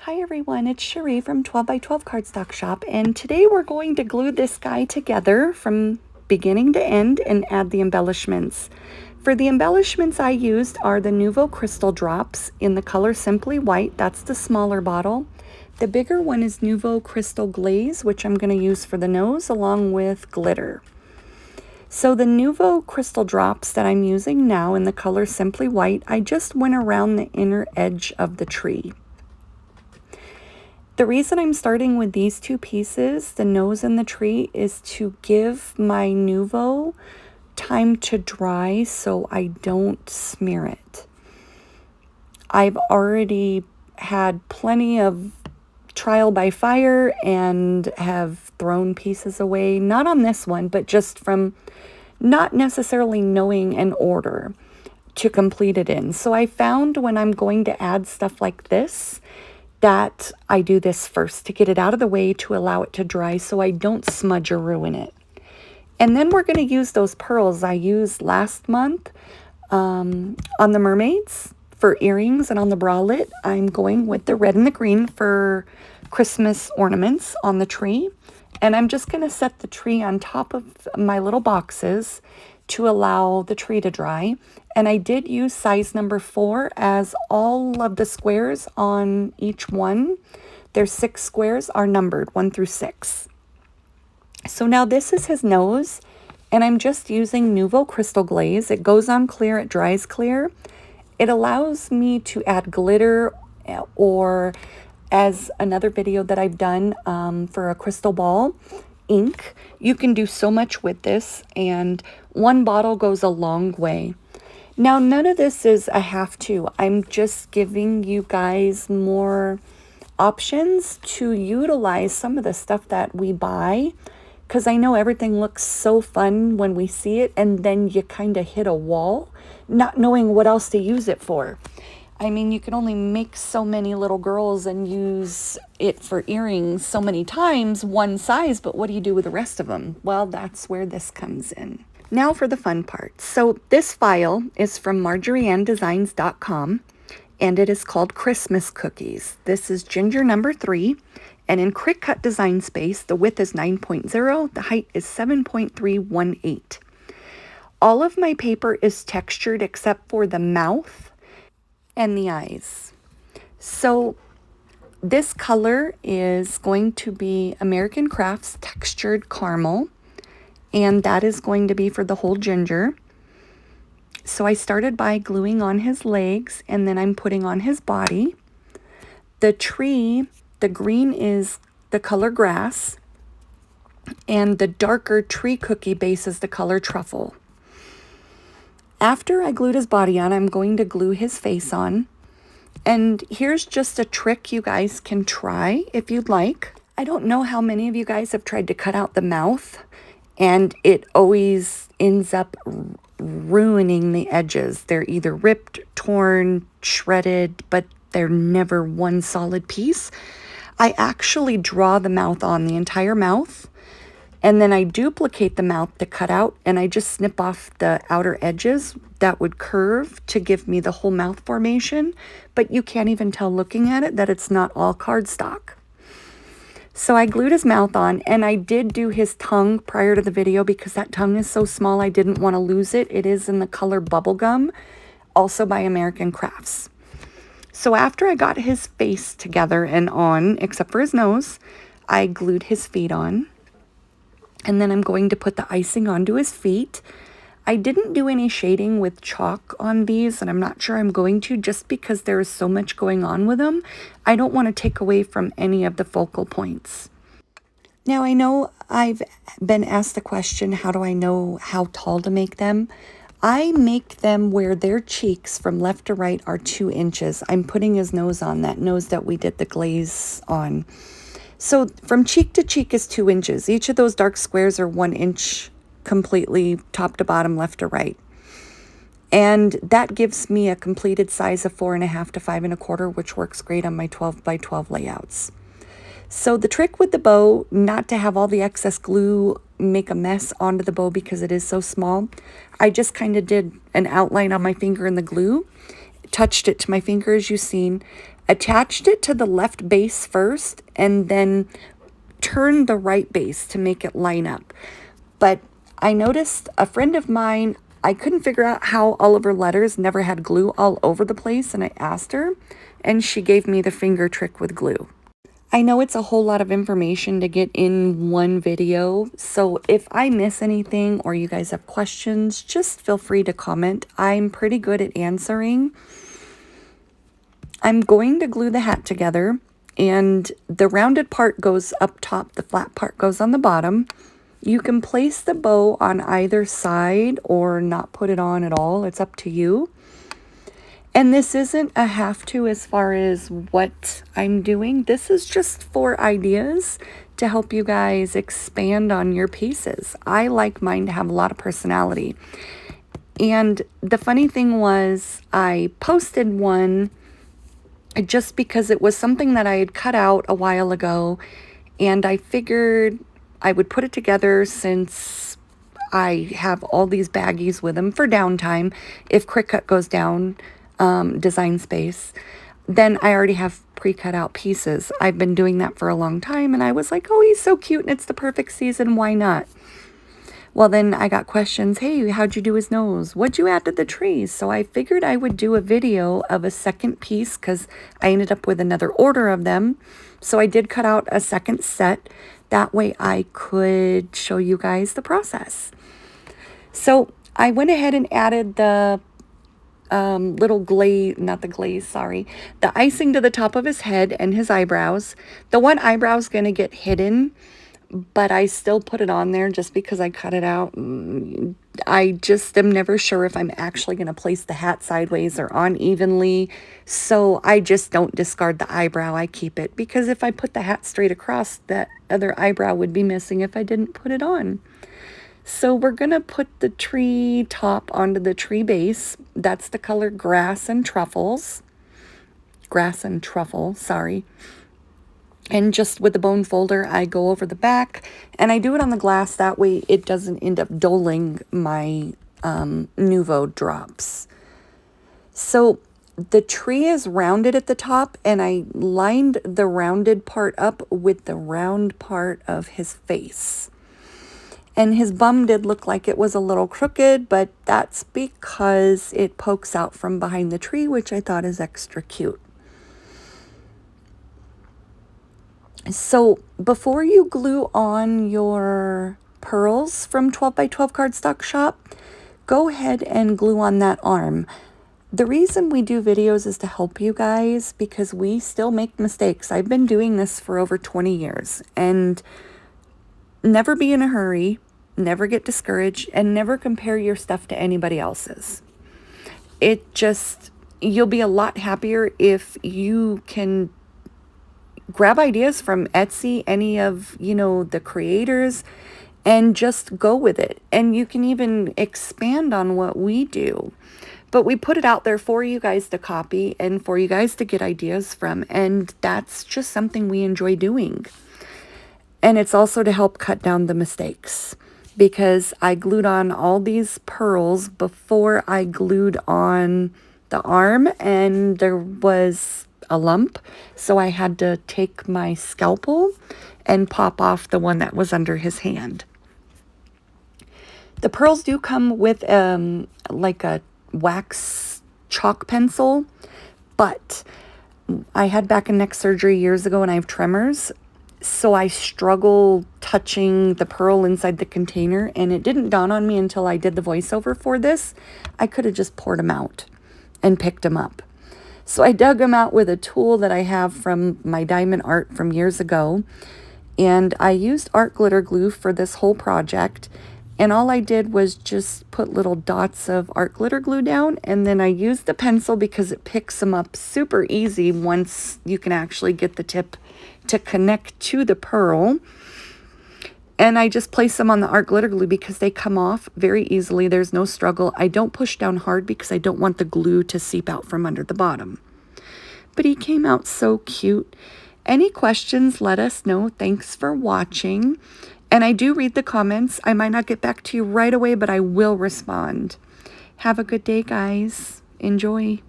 Hi everyone, it's Cheri from 12 by 12 Cardstock Shop, and today we're going to glue this guy together from beginning to end and add the embellishments. For the embellishments I used are the Nuvo Crystal Drops in the color Simply White. That's the smaller bottle. The bigger one is Nuvo Crystal Glaze, which I'm going to use for the nose along with glitter. So the Nuvo Crystal Drops that I'm using now in the color Simply White, I just went around the inner edge of the tree. The reason I'm starting with these two pieces, the nose and the tree, is to give my Nuvo time to dry so I don't smear it. I've already had plenty of trial by fire and have thrown pieces away, not on this one, but just from not necessarily knowing an order to complete it in. So I found when I'm going to add stuff like this, that I do this first to get it out of the way to allow it to dry so I don't smudge or ruin it. And then we're going to use those pearls I used last month on the mermaids for earrings, and on the bralette I'm going with the red and the green for Christmas ornaments on the tree. And I'm just going to set the tree on top of my little boxes to allow the tree to dry. And I did use size number 4 as all of the squares on each one. There's 6 squares are numbered 1 through 6. So now this is his nose, and I'm just using Nuvo Crystal Glaze. It goes on clear, it dries clear. It allows me to add glitter, or as another video that I've done for a crystal ball, ink. You can do so much with this, and one bottle goes a long way. Now, none of this is a have to. I'm just giving you guys more options to utilize some of the stuff that we buy, because I know everything looks so fun when we see it, and then you kind of hit a wall, not knowing what else to use it for. I mean, you can only make so many little girls and use it for earrings so many times, one size, but what do you do with the rest of them? Well, that's where this comes in. Now for the fun part. So this file is from marjorieanndesigns.com, and it is called Christmas Cookies. This is ginger number 3, and in Cricut Cut Design Space, the width is 9.0, the height is 7.318. All of my paper is textured except for the mouth and the eyes. So this color is going to be American Crafts Textured Caramel, and that is going to be for the whole ginger. So I started by gluing on his legs, and then I'm putting on his body. The tree, the green is the color grass, and the darker tree cookie base is the color truffle. After I glued his body on, I'm going to glue his face on. And here's just a trick you guys can try if you'd like. I don't know how many of you guys have tried to cut out the mouth, and it always ends up ruining the edges. They're either ripped, torn, shredded, but they're never one solid piece. I actually draw the mouth on, the entire mouth, and then I duplicate the mouth to cut out, and I just snip off the outer edges that would curve to give me the whole mouth formation, but you can't even tell looking at it that it's not all cardstock. So I glued his mouth on, and I did do his tongue prior to the video because that tongue is so small I didn't want to lose it. It is in the color Bubblegum, also by American Crafts. So after I got his face together and on, except for his nose, I glued his feet on. And then I'm going to put the icing onto his feet. I didn't do any shading with chalk on these, and I'm not sure I'm going to, just because there is so much going on with them. I don't want to take away from any of the focal points. Now, I know I've been asked the question, how do I know how tall to make them? I make them where their cheeks from left to right are 2 inches. I'm putting his nose on, that nose that we did the glaze on. So from cheek to cheek is 2 inches. Each of those dark squares are 1 inch completely, top to bottom, left to right. And that gives me a completed size of 4.5 to 5 1/4, which works great on my 12 by 12 layouts. So the trick with the bow, not to have all the excess glue make a mess onto the bow because it is so small, I just kind of did an outline on my finger in the glue, touched it to my finger as you've seen. attached it to the left base first and then turned the right base to make it line up. But I noticed a friend of mine, I couldn't figure out how all of her letters never had glue all over the place, and I asked her, and she gave me the finger trick with glue. I know it's a whole lot of information to get in one video, so if I miss anything or you guys have questions, just feel free to comment. I'm pretty good at answering. I'm going to glue the hat together, and the rounded part goes up top, the flat part goes on the bottom. You can place the bow on either side or not put it on at all. It's up to you. And this isn't a have to as far as what I'm doing. This is just for ideas to help you guys expand on your pieces. I like mine to have a lot of personality. And the funny thing was, I posted one just because it was something that I had cut out a while ago, and I figured I would put it together since I have all these baggies with them for downtime. If Cricut goes down, design space, then I already have pre-cut out pieces. I've been doing that for a long time, and I was like, oh, he's so cute and it's the perfect season, why not? Well, then I got questions, hey, how'd you do his nose? What'd you add to the trees? So I figured I would do a video of a second piece because I ended up with another order of them. So I did cut out a second set. That way I could show you guys the process. So I went ahead and added the little glaze, not the glaze, sorry, the icing to the top of his head and his eyebrows. The one eyebrow is going to get hidden, but I still put it on there just because I cut it out. I just am never sure if I'm actually going to place the hat sideways or unevenly, so I just don't discard the eyebrow. I keep it because if I put the hat straight across, that other eyebrow would be missing if I didn't put it on. So we're going to put the tree top onto the tree base. That's the color Grass and Truffle, sorry. And just with the bone folder, I go over the back, and I do it on the glass. That way it doesn't end up doling my Nouveau drops. So the tree is rounded at the top, and I lined the rounded part up with the round part of his face. And his bum did look like it was a little crooked, but that's because it pokes out from behind the tree, which I thought is extra cute. So before you glue on your pearls from 12 by 12 Cardstock Shop, go ahead and glue on that arm. The reason we do videos is to help you guys because we still make mistakes. I've been doing this for over 20 years, and never be in a hurry, never get discouraged, and never compare your stuff to anybody else's. You'll be a lot happier if you can grab ideas from Etsy, any of, the creators, and just go with it. And you can even expand on what we do. But we put it out there for you guys to copy and for you guys to get ideas from. And that's just something we enjoy doing. And it's also to help cut down the mistakes, because I glued on all these pearls before I glued on the arm, and there was a lump, so I had to take my scalpel and pop off the one that was under his hand. The pearls do come with like a wax chalk pencil, but I had back and neck surgery years ago and I have tremors, so I struggle touching the pearl inside the container, and it didn't dawn on me until I did the voiceover for this. I could have just poured them out and picked them up. So I dug them out with a tool that I have from my diamond art from years ago, and I used art glitter glue for this whole project, and all I did was just put little dots of art glitter glue down, and then I used the pencil because it picks them up super easy once you can actually get the tip to connect to the pearl. And I just place them on the art glitter glue because they come off very easily. There's no struggle. I don't push down hard because I don't want the glue to seep out from under the bottom. But he came out so cute. Any questions, let us know. Thanks for watching. And I do read the comments. I might not get back to you right away, but I will respond. Have a good day, guys. Enjoy.